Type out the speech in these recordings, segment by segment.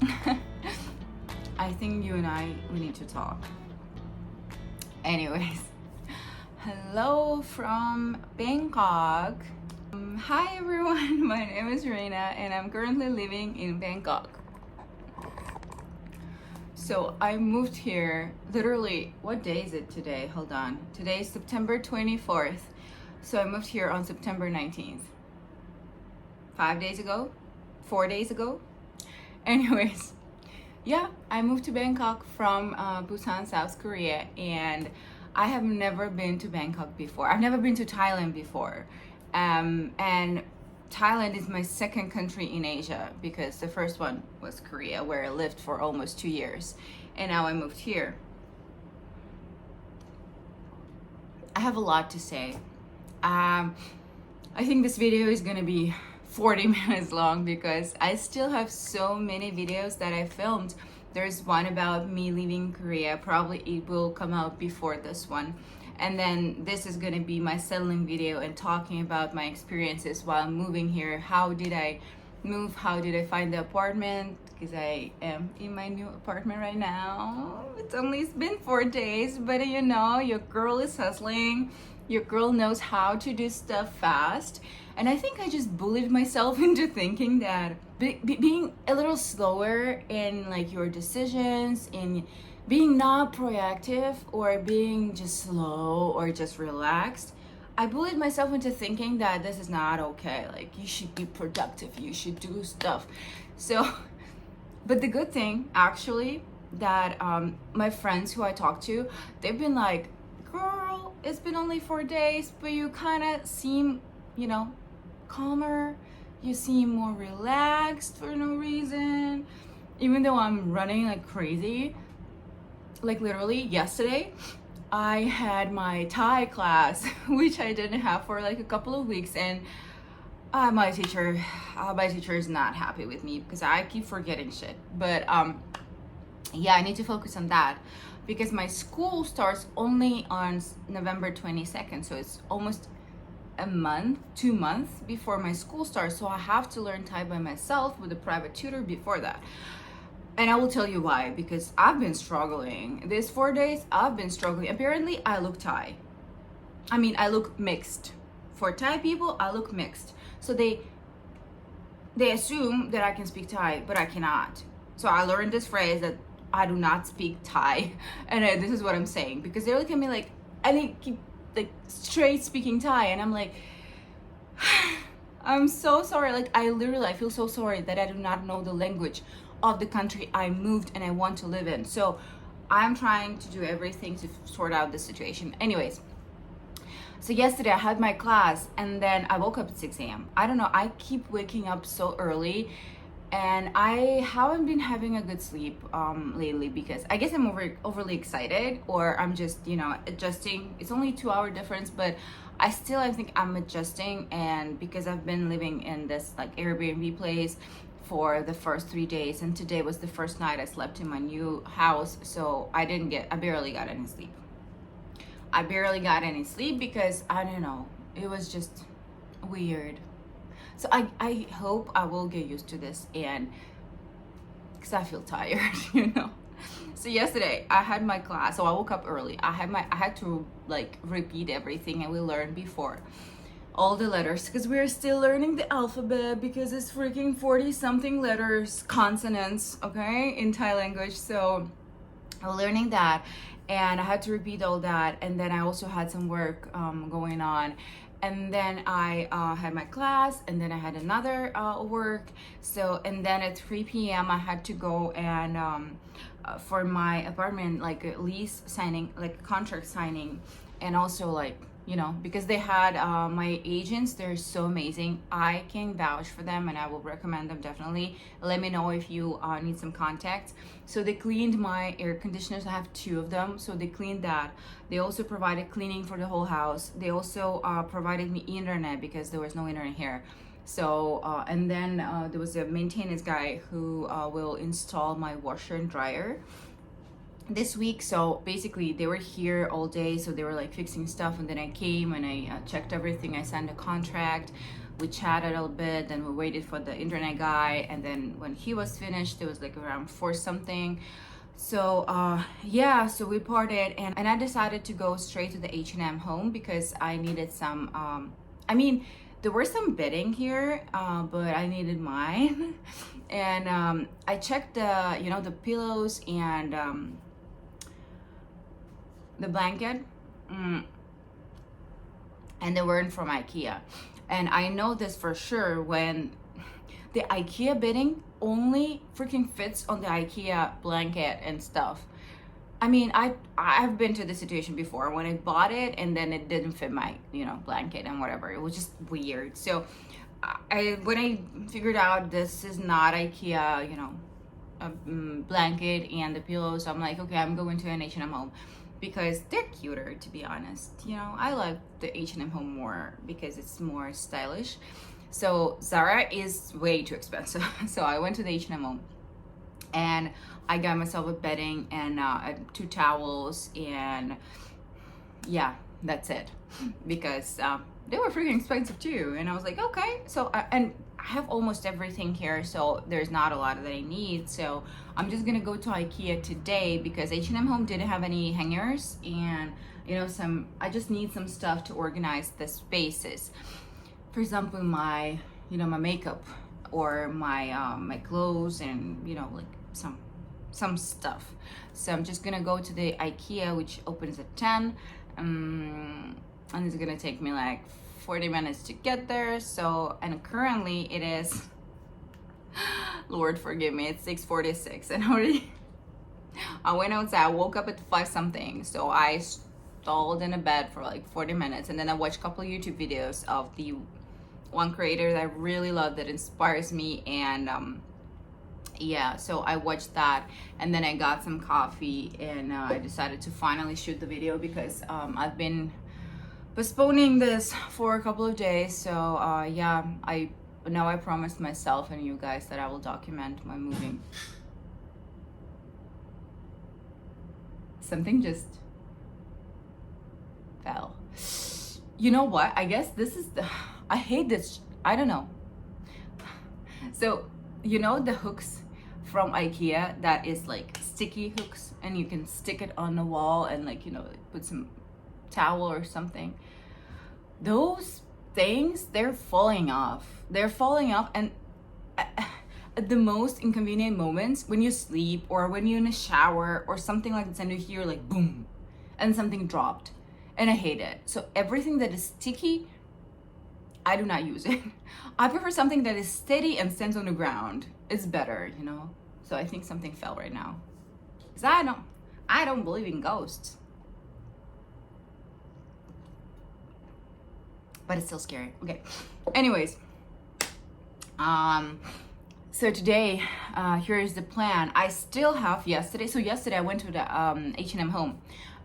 I think you and we need to talk. Anyways, hello from Bangkok. Hi everyone, my name is Reina and I'm currently living in Bangkok. So I moved here literally, what day is it today? Hold on. Today is September 24th. So I moved here on September 19th. 5 days ago? 4 days ago? Anyways, yeah, I moved to Bangkok from Busan, South Korea, and I have never been to Bangkok before. I've never been to Thailand before. And Thailand is my second country in Asia because the first one was Korea, where I lived for almost 2 years. And now I moved here. I have a lot to say. I think this video is gonna be 40 minutes long because I still have so many videos that I filmed. There's one about me leaving Korea. Probably it will come out before this one. And then this is gonna be my settling video and talking about my experiences while moving here. How did I move? How did I find the apartment? Because I am in my new apartment right now. It's only been 4 days, but you know, your girl is hustling. Your girl knows how to do stuff fast. And I think I just bullied myself into thinking that being a little slower in like your decisions, in being not proactive or being just slow or just relaxed, I bullied myself into thinking that this is not okay. Like you should be productive, you should do stuff. So, but the good thing actually that my friends who I talk to, they've been like, girl, it's been only 4 days, but you kind of seem, you know, calmer. You seem more relaxed for no reason. Even though I'm running like crazy. Like literally yesterday, I had my Thai class, which I didn't have for like a couple of weeks, and my teacher is not happy with me because I keep forgetting shit. But yeah, I need to focus on that because my school starts only on November 22nd, so it's almost a month, 2 months before my school starts. So I have to learn Thai by myself with a private tutor before that. And I will tell you why, because I've been struggling. These 4 days, I've been struggling. Apparently, I look Thai. I mean, I look mixed. For Thai people, I look mixed. So they assume that I can speak Thai, but I cannot. So I learned this phrase that I do not speak Thai. And this is what I'm saying. Because they look at me like, and they keep like straight speaking Thai. And I'm like, I'm so sorry. Like, I feel so sorry that I do not know the language of the country I moved and I want to live in. So I'm trying to do everything to sort out the situation. Anyways, so yesterday I had my class and then I woke up at 6 a.m. I don't know, I keep waking up so early and I haven't been having a good sleep lately because I guess I'm overly excited, or I'm just, you know, adjusting. It's only 2 hour difference, but I think I'm adjusting. And because I've been living in this like Airbnb place for the first 3 days, and today was the first night I slept in my new house, so I barely got any sleep. I barely got any sleep because I don't know, it was just weird. So I hope I will get used to this, and because I feel tired, you know. So yesterday I had my class, so I woke up early. I had to like repeat everything and we learned before, all the letters, because we're still learning the alphabet because it's freaking 40 something letters, consonants, okay, in Thai language. So I'm learning that and I had to repeat all that. And then I also had some work going on. And then I had my class, and then I had another work. So, and then at 3 p.m. I had to go and for my apartment, like a lease signing, like contract signing, and also like, you know, because they had my agents, they're so amazing. I can vouch for them and I will recommend them definitely. Let me know if you need some contacts. So they cleaned my air conditioners. I have 2 of them, so they cleaned that. They also provided cleaning for the whole house. They also provided me internet because there was no internet here. So and then there was a maintenance guy who will install my washer and dryer this week. So basically they were here all day, so they were like fixing stuff, and then I came and I checked everything. I signed a contract We chatted a little bit, then we waited for the internet guy, and then when he was finished, it was like around 4 something. So yeah, so we parted, and I decided to go straight to the H&M home because I needed some I mean, there were some bedding here, but I needed mine. And I checked the, you know, the pillows and the blanket, and they weren't from IKEA. And I know this for sure when the IKEA bedding only freaking fits on the IKEA blanket and stuff. I mean, I've been to this situation before when I bought it and then it didn't fit my, you know, blanket and whatever. It was just weird. So when I figured out this is not IKEA, you know, a blanket and the pillows, I'm like, okay, I'm going to an H&M home because they're cuter, to be honest. You know, I like the H&M home more because it's more stylish. So Zara is way too expensive. So I went to the H&M home and I got myself a bedding and 2 towels, and yeah, that's it, because they were freaking expensive too. And I was like, okay. So and I have almost everything here, so there's not a lot that I need. So I'm just gonna go to IKEA today because H&M home didn't have any hangers, and you know, I just need some stuff to organize the spaces. For example, my, you know, my makeup or my my clothes, and you know, like some stuff. So I'm just gonna go to the IKEA, which opens at 10, and it's gonna take me like 40 minutes to get there. So, and currently it is Lord forgive me, it's 6:46, and I went outside. I woke up at 5 something, so I stalled in a bed for like 40 minutes, and then I watched a couple of YouTube videos of the one creator that I really love that inspires me, and yeah, so I watched that, and then I got some coffee, and I decided to finally shoot the video because I've been postponing this for a couple of days. So yeah, I promised myself and you guys that I will document my moving. Something just fell. You know what? I guess this is I hate this. I don't know. So, you know the hooks from IKEA that is like sticky hooks, and you can stick it on the wall and, like, you know, put some towel or something. Those things, they're falling off. And at the most inconvenient moments, when you sleep or when you're in a shower or something like this, and you hear like boom and something dropped, and I hate it. So everything that is sticky, I do not use it. I prefer something that is steady and stands on the ground. It's better, you know? So I think something fell right now. Because I don't believe in ghosts. But it's still scary. Okay. Anyways. So today, here is the plan. I still have yesterday. So yesterday I went to the H&M home.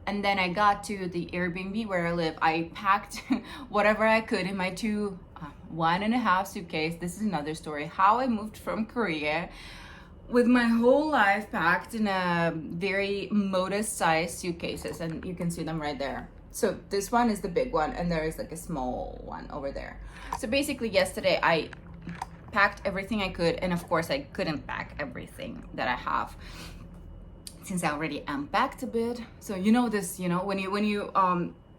And then I got to the Airbnb where I live. I packed whatever I could in my 1.5 suitcase. This is another story. How I moved from Korea with my whole life packed in a very modest size suitcases. And you can see them right there. So this one is the big one, and there is like a small one over there. So basically yesterday I packed everything I could. And of course I couldn't pack everything that I have, since I already unpacked a bit. So you know this, you know, when you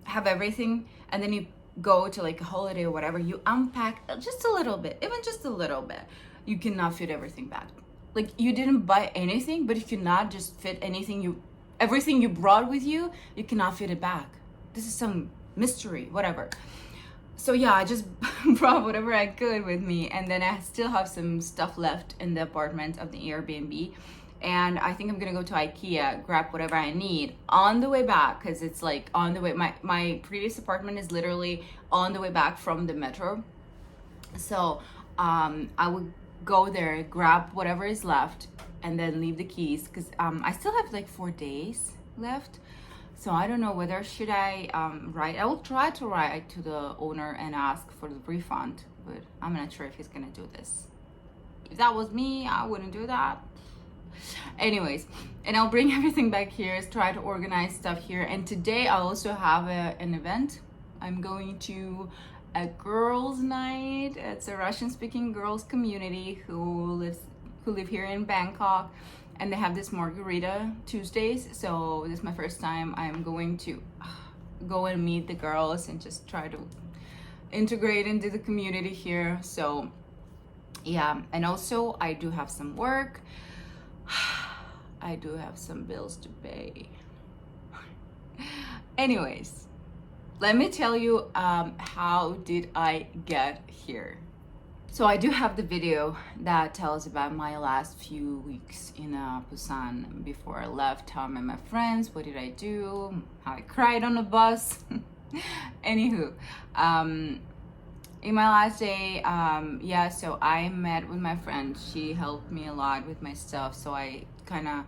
have everything and then you go to like a holiday or whatever, you unpack just a little bit, even just a little bit. You cannot fit everything back. Like, you didn't buy anything, but you cannot just fit everything you brought with you, you cannot fit it back. This is some mystery, whatever. So yeah, I just brought whatever I could with me, and then I still have some stuff left in the apartment of the Airbnb. And I think I'm gonna go to IKEA, grab whatever I need on the way back, because it's like on the way. My previous apartment is literally on the way back from the metro. So I would go there, grab whatever is left, and then leave the keys, because I still have like 4 days left. So I don't know whether should I write. I will try to write to the owner and ask for the refund, but I'm not sure if he's gonna do this. If that was me, I wouldn't do that. Anyways, and I'll bring everything back here, try to organize stuff here. And today I also have an event. I'm going to a girls' night. It's a Russian-speaking girls community who live here in Bangkok, and they have this margarita Tuesdays. So this is my first time. I'm going to go and meet the girls and just try to integrate into the community here. So yeah, and also I do have some work. I do have some bills to pay. Anyways, let me tell you how did I get here. So I do have the video that tells about my last few weeks in Busan before I left, how I met my friends, what did I do, how I cried on the bus. Anywho, in my last day, yeah, so I met with my friend. She helped me a lot with my stuff, so I kind of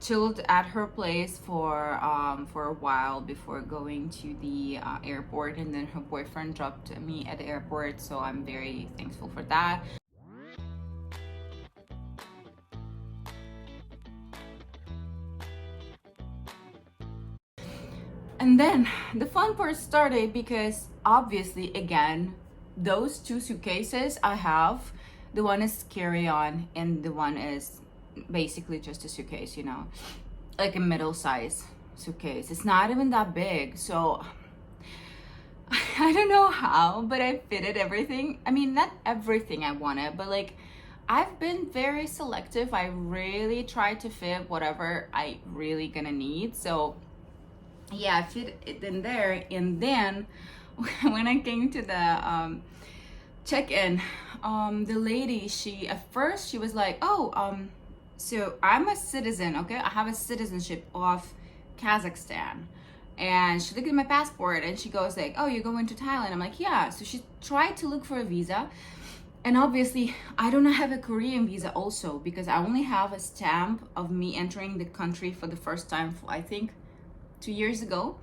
chilled at her place for a while before going to the airport, and then her boyfriend dropped me at the airport, so I'm very thankful for that. And then the fun part started because obviously, again, those two suitcases I have, the one is carry-on and the one is basically just a suitcase, you know, like a middle-size suitcase. It's not even that big, so I don't know how, but I fitted everything. I mean, not everything I wanted, but like I've been very selective. I really try to fit whatever I really gonna need. So yeah, I fit it in there. And then when I came to the check-in, the lady, she at first she was like, oh, so I'm a citizen, okay? I have a citizenship of Kazakhstan. And she looked at my passport and she goes like, oh, you're going to Thailand? I'm like, yeah. So she tried to look for a visa. And obviously, I don't have a Korean visa also, because I only have a stamp of me entering the country for the first time, I think 2 years ago.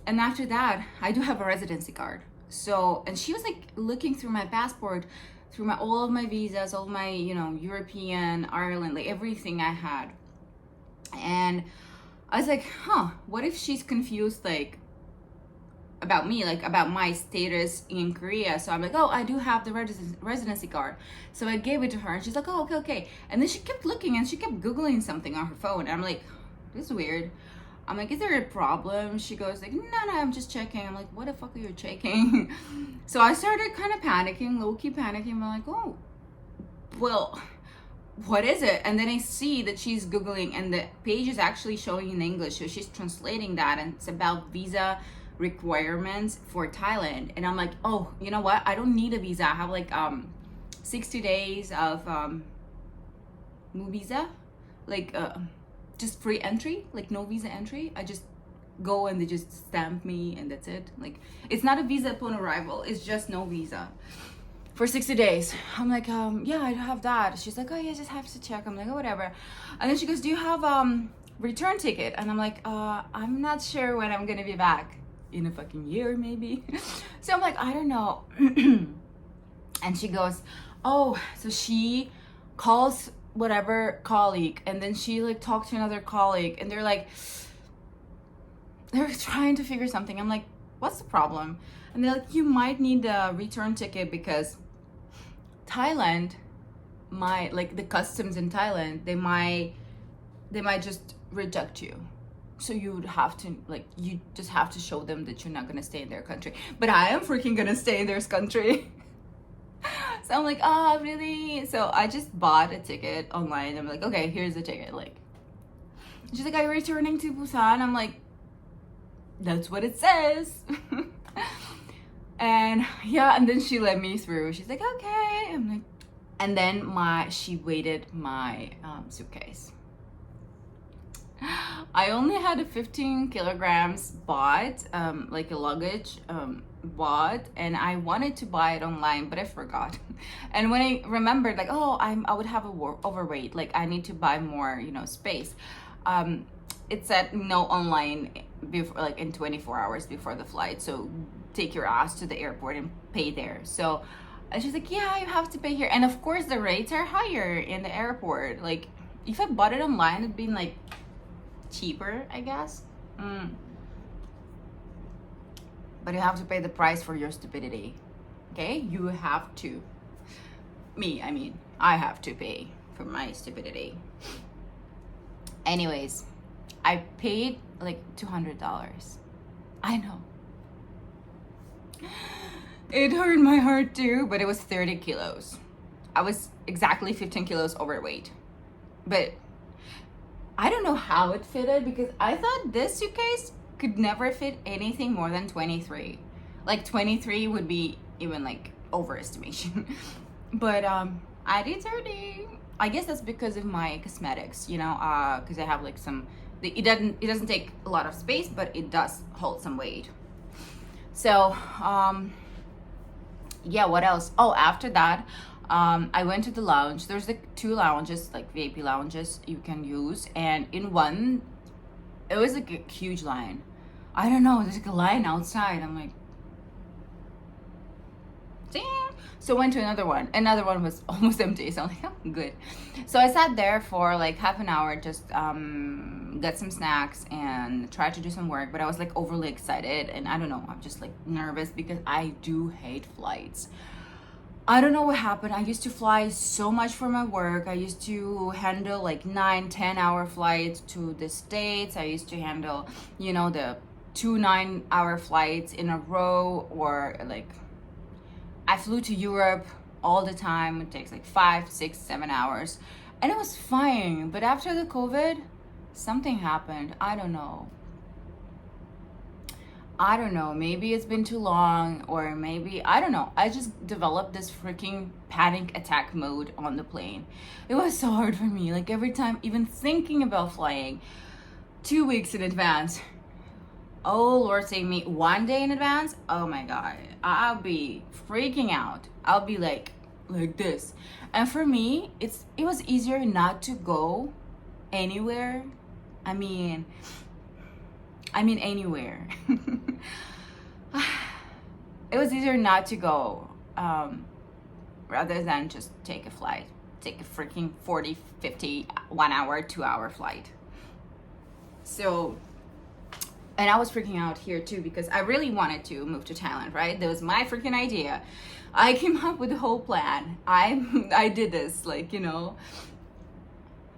And after that, I do have a residency card. So, and she was like looking through my passport, through all of my visas, all my, you know, European, Ireland, like everything I had. And I was like, huh, what if she's confused, like, about me, like about my status in Korea? So I'm like, oh, I do have the residency card. So I gave it to her and she's like, oh, okay. And then she kept looking and she kept Googling something on her phone. And I'm like, this is weird. I'm like, is there a problem? She goes like, no, I'm just checking. I'm like, what the fuck are you checking? So I started kind of panicking, low-key panicking. I'm like, oh, well, what is it? And then I see that she's Googling and the page is actually showing in English. So she's translating that and it's about visa requirements for Thailand. And I'm like, oh, you know what? I don't need a visa. I have like 60 days of no visa, like just free entry, like no visa entry. I just go and they just stamp me and that's it. Like it's not a visa upon arrival, it's just no visa for 60 days. I'm like, yeah, I have that. She's like, oh yeah, just have to check. I'm like, oh, whatever. And then she goes, do you have return ticket? And I'm like, I'm not sure when I'm gonna be back, in a fucking year maybe. So I'm like, I don't know. And she goes, oh, so she calls whatever colleague, and then she like talked to another colleague, and they're trying to figure something. I'm like, what's the problem? And they're like, you might need a return ticket because Thailand might, like the customs in Thailand, they might just reject you. So you would have to, like, you just have to show them that you're not gonna stay in their country. But I am freaking gonna stay in their country. So I'm like, oh, really? So I just bought a ticket online. I'm like, okay, here's the ticket. Like, she's like, are you returning to Busan? I'm like, that's what it says. And yeah, and then she let me through. She's like, okay. I'm like, and then she weighted my suitcase. I only had a 15 kilograms bought, like a luggage bought, and I wanted to buy it online, but I forgot. And when I remembered, like, oh, I would have overweight, like I need to buy more, you know, space. It said no online before, like in 24 hours before the flight. So take your ass to the airport and pay there. So and she's like, yeah, you have to pay here. And of course the rates are higher in the airport. Like if I bought it online, it'd been like cheaper, I guess. But you have to pay the price for your stupidity. Okay, you have to. I have to pay for my stupidity. Anyways, I paid like $200. I know. It hurt my heart too, but it was 30 kilos. I was exactly 15 kilos overweight. But I don't know how it fitted, because I thought this suitcase could never fit anything more than 23. Like 23 would be even like overestimation. But I did 30. I guess that's because of my cosmetics, you know, because I have like some, it doesn't take a lot of space, but it does hold some weight. So yeah, what else? Oh, after that, I went to the lounge. There's like 2 lounges, like VIP lounges you can use, and in one, it was like a huge line. I don't know, there's like a line outside. I'm like, dang. So I went to another one. Another one was almost empty. So I'm like, oh, good. So I sat there for like half an hour, just got some snacks and tried to do some work. But I was like overly excited, and I don't know, I'm just like nervous because I do hate flights. I don't know what happened. I used to fly so much for my work. I used to handle like 9-10 hour flights to the States. I used to handle, you know, the 2 9-hour flights in a row, or like I flew to Europe all the time. It takes like 5, 6, 7 hours, and it was fine. But after the COVID, something happened. I don't know. Maybe it's been too long, or maybe, I don't know. I just developed this freaking panic attack mode on the plane. It was so hard for me. Like every time, even thinking about flying 2 weeks in advance. Oh, Lord save me. 1 day in advance. Oh my God. I'll be freaking out. I'll be like this. And for me, it was easier not to go anywhere. I mean anywhere. It was easier not to go, rather than just take a flight. Take a freaking 40, 50, 1 hour, 2 hour flight. So, and I was freaking out here too, because I really wanted to move to Thailand, right? That was my freaking idea. I came up with the whole plan. I did this, like, you know,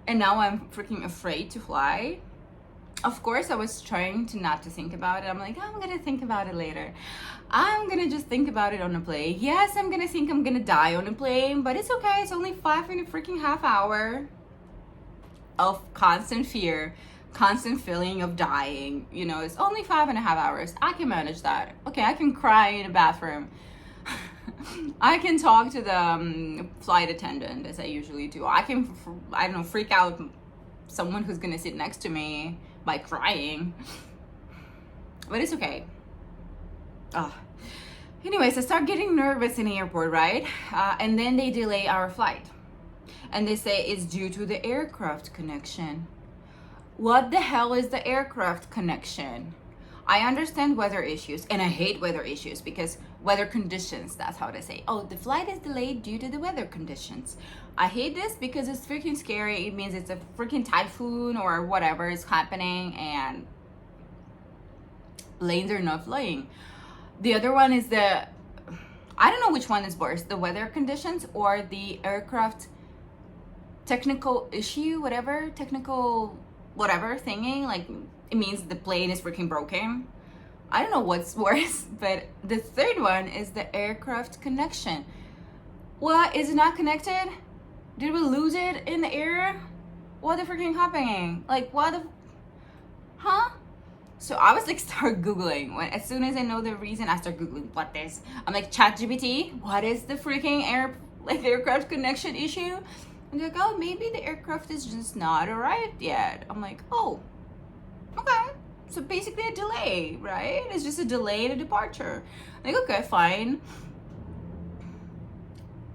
and now I'm freaking afraid to fly. Of course, I was trying to not to think about it. I'm like, I'm gonna think about it later. I'm gonna just think about it on a plane. Yes, I'm gonna think I'm gonna die on a plane, but it's okay. It's only 5 and a freaking half hour of constant fear, constant feeling of dying. You know, it's only 5.5 hours. I can manage that. Okay, I can cry in a bathroom. I can talk to the flight attendant, as I usually do. I can, I don't know, freak out someone who's gonna sit next to me by crying, but it's okay. Anyways, I start getting nervous in the airport, right? And then they delay our flight, and they say it's due to the aircraft connection. What the hell is the aircraft connection? I understand weather issues, and I hate weather issues, because weather conditions, that's how they say, oh, the flight is delayed due to the weather conditions. I hate this because it's freaking scary. It means it's a freaking typhoon or whatever is happening, and planes are not flying. The other one is I don't know which one is worse, the weather conditions or the aircraft technical issue, whatever thingy, like it means the plane is freaking broken. I don't know what's worse, but the third one is the aircraft connection. What, is it not connected? Did we lose it in the air? What the freaking happening? Like, what the, huh? So I was like, start Googling. As soon as I know the reason, I start Googling what this. I'm like, ChatGPT, what is the freaking aircraft connection issue? And they're like, oh, maybe the aircraft is just not arrived yet. I'm like, oh, okay. So basically a delay, right? It's just a delay in a departure. Like, okay, fine.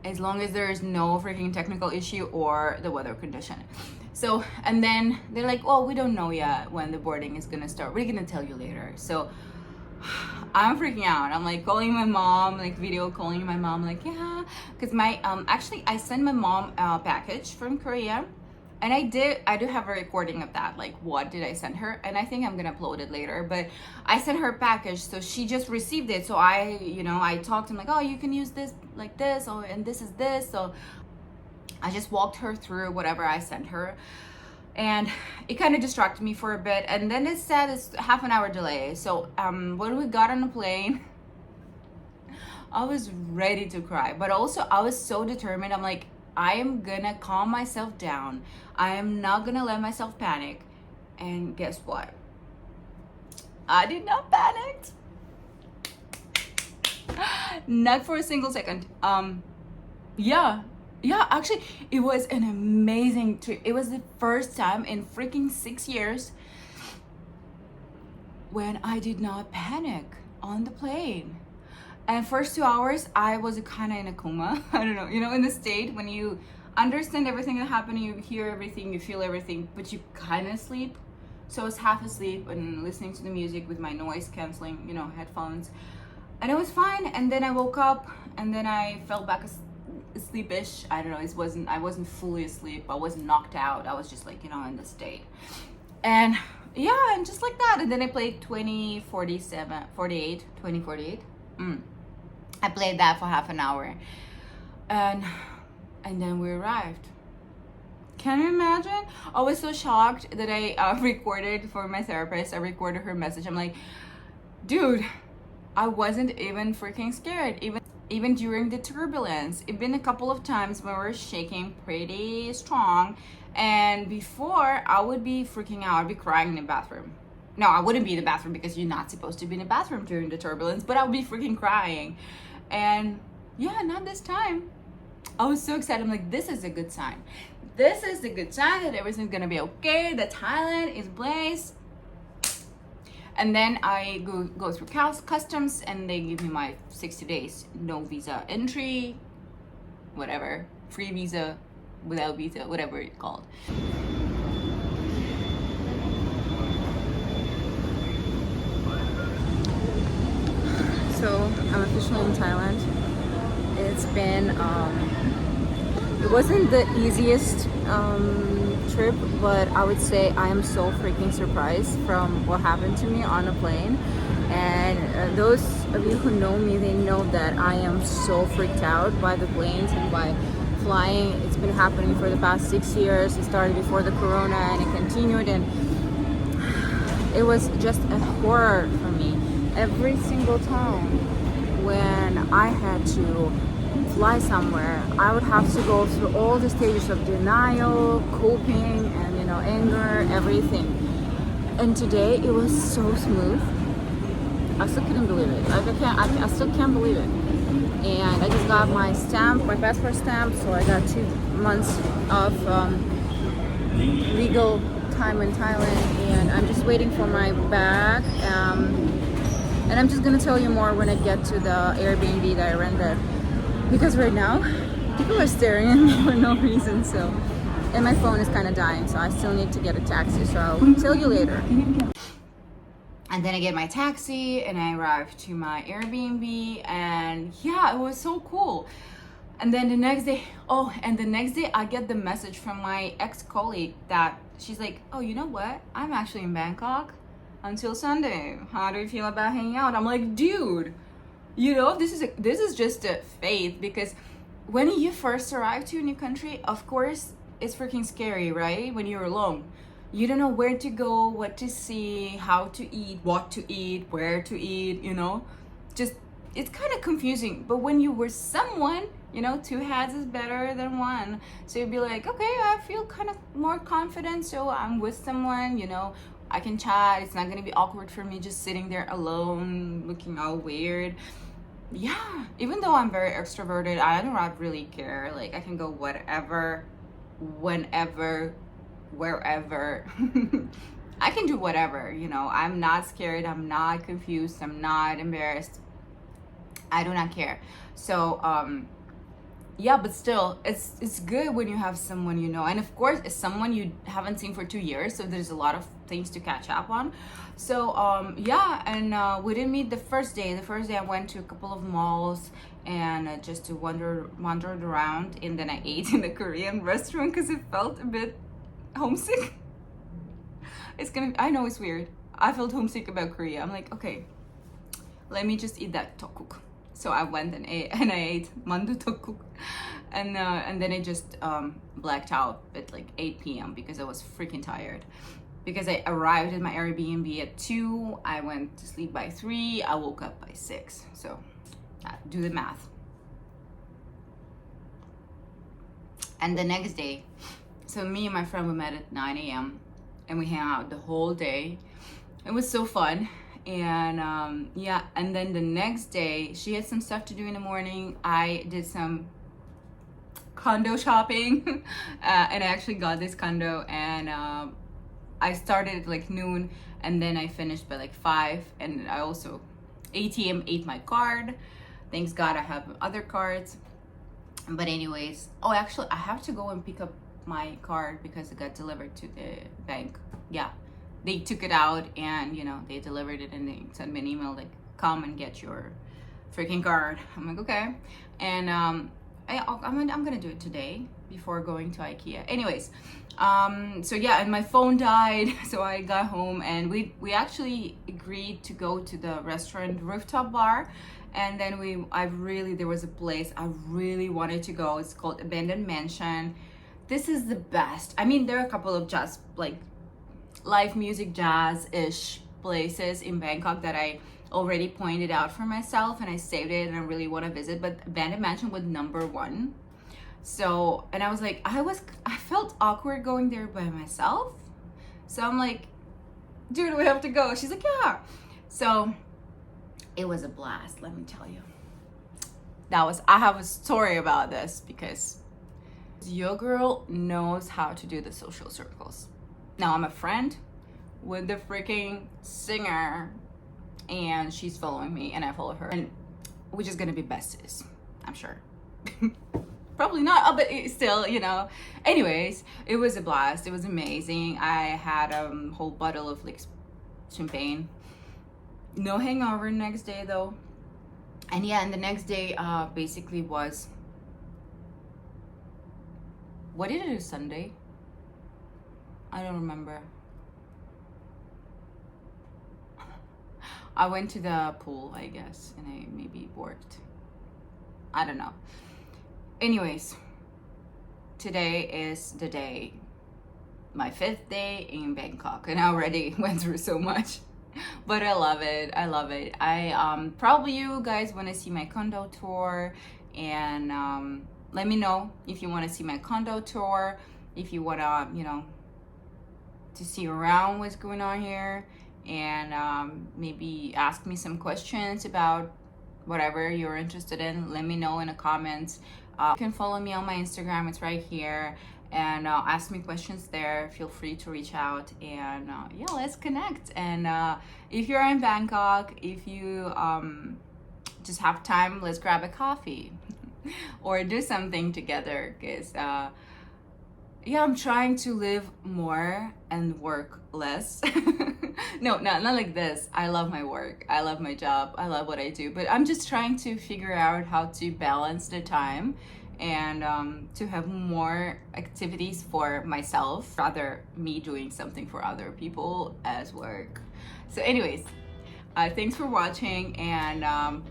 As long as there is no freaking technical issue or the weather condition. So, and then they're like, oh, we don't know yet when the boarding is gonna start. We're gonna tell you later. So I'm freaking out. I'm like calling my mom, like video calling my mom, like, yeah. Because my, actually I sent my mom a package from Korea, And I do have a recording of that, like what did I send her, and I think I'm gonna upload it later. But I sent her a package, so she just received it. So I talked to him like, oh, you can use this like this, oh, and this is this. So I just walked her through whatever I sent her, and it kind of distracted me for a bit. And then it said it's half an hour delay. So when we got on the plane, I was ready to cry, but also I was so determined. I'm like, I am gonna calm myself down. I am not gonna let myself panic. And guess what? I did not panic. Not for a single second. Yeah, actually, it was an amazing trip. It was the first time in freaking 6 years when I did not panic on the plane. And first 2 hours, I was kind of in a coma. I don't know, in the state when you understand everything that happened, you hear everything, you feel everything, but you kind of sleep. So I was half asleep and listening to the music with my noise canceling, headphones. And it was fine. And then I woke up and then I fell back sleepish. I don't know, I wasn't fully asleep. I wasn't knocked out. I was just like, in the state. And yeah, and just like that. And then I played 2048. I played that for half an hour. And then we arrived. Can you imagine? I was so shocked that I recorded for my therapist. I recorded her message. I'm like, dude, I wasn't even freaking scared. Even during the turbulence, it's been a couple of times when we're shaking pretty strong, and before I would be freaking out, I'd be crying in the bathroom. No, I wouldn't be in the bathroom because you're not supposed to be in the bathroom during the turbulence, but I would be freaking crying. And yeah, not this time. I was so excited. I'm like, this is a good sign. This is a good sign that everything's gonna be okay, that Thailand is blessed. And then I go through customs, and they give me my 60 days, no visa entry, whatever, free visa, without visa, whatever it's called. So I'm officially in Thailand. It's been, it wasn't the easiest trip, but I would say I am so freaking surprised from what happened to me on a plane. And those of you who know me, they know that I am so freaked out by the planes and by flying. It's been happening for the past 6 years. It started before the corona and it continued, and it was just a horror for me. Every single time when I had to fly somewhere, I would have to go through all the stages of denial, coping, and anger, everything. And today it was so smooth. I still couldn't believe it. Like I still can't believe it. And I just got my stamp, my passport stamp, so I got 2 months of legal time in Thailand, and I'm just waiting for my bag. And I'm just gonna tell you more when I get to the Airbnb that I rented, because right now people are staring at me for no reason. So, and my phone is kind of dying, so I still need to get a taxi. So I'll tell you later. And then I get my taxi and I arrive to my Airbnb, and yeah, it was so cool. And then the next day, I get the message from my ex-colleague that she's like, oh, you know what? I'm actually in Bangkok until Sunday. How do you feel about hanging out? I'm like, dude, this is just a faith, because when you first arrive to a new country, of course, it's freaking scary, right? When you're alone, you don't know where to go, what to see, how to eat, what to eat, where to eat, just, it's kind of confusing. But when you were someone, 2 heads is better than one. So you'd be like, okay, I feel kind of more confident, so I'm with someone, I can chat. It's not gonna be awkward for me just sitting there alone, looking all weird. Yeah, even though I'm very extroverted, I don't really care. Like, I can go whatever, whenever, wherever. I can do whatever, I'm not scared, I'm not confused, I'm not embarrassed. I do not care. So yeah, but still, it's good when you have someone and of course it's someone you haven't seen for 2 years, so there's a lot of things to catch up on. So yeah, and we didn't meet the first day. I went to a couple of malls and just to wandered around, and then I ate in a Korean restaurant because it felt a bit homesick. I know it's weird. I felt homesick about Korea. I'm like, okay, let me just eat that tteokguk. So I went and I ate mandu tteokguk, and then I just blacked out at like 8 p.m. because I was freaking tired. Because I arrived at my Airbnb at 2, I went to sleep by 3, I woke up by 6. So do the math. And the next day, so me and my friend, we met at 9 a.m. and we hang out the whole day. It was so fun. And yeah, and then the next day, she had some stuff to do in the morning. I did some condo shopping and I actually got this condo, and I started at like noon and then I finished by like 5. And I also ATM ate my card. Thanks God I have other cards. But anyways, oh, actually I have to go and pick up my card because it got delivered to the bank. Yeah, they took it out and you know they delivered it, and they sent me an email like, come and get your freaking card. I'm like, okay. And I'm gonna do it today before going to IKEA. Anyways, so yeah, and my phone died, so I got home and we actually agreed to go to the restaurant rooftop bar. And then there was a place I really wanted to go. It's called Abandoned Mansion. This is the best. I mean, there are a couple of jazz, like live music, jazz-ish places in Bangkok that I already pointed out for myself and I saved it and I really want to visit, but Abandoned Mansion was number 1. So, and I was like, I felt awkward going there by myself. So I'm like, dude, we have to go. She's like, yeah. So it was a blast, let me tell you. I have a story about this because your girl knows how to do the social circles. Now I'm a friend with the freaking singer and she's following me and I follow her, and we're just gonna be besties, I'm sure. Probably not, but still, you know. Anyways, it was a blast. It was amazing. I had a whole bottle of like champagne. No hangover next day though. And yeah, and the next day basically was, what did I do Sunday? I don't remember. I went to the pool, I guess, and I maybe worked. I don't know. Anyways, today is the day, my 5th day in Bangkok, and I already went through so much, but I love it. I love it. Probably you guys want to see my condo tour, and let me know if you want to see my condo tour, if you want to, you know, to see around what's going on here, and maybe ask me some questions about whatever you're interested in. Let me know in the comments. You can follow me on my Instagram, it's right here, and ask me questions there. Feel free to reach out, and yeah, let's connect. And if you're in Bangkok, if you just have time, let's grab a coffee or do something together, because yeah, I'm trying to live more and work less. No, not like this. I love my work. I love my job. I love what I do. But I'm just trying to figure out how to balance the time and to have more activities for myself, rather me doing something for other people as work. So anyways, thanks for watching, and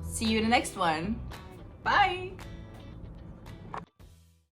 see you in the next one. Bye.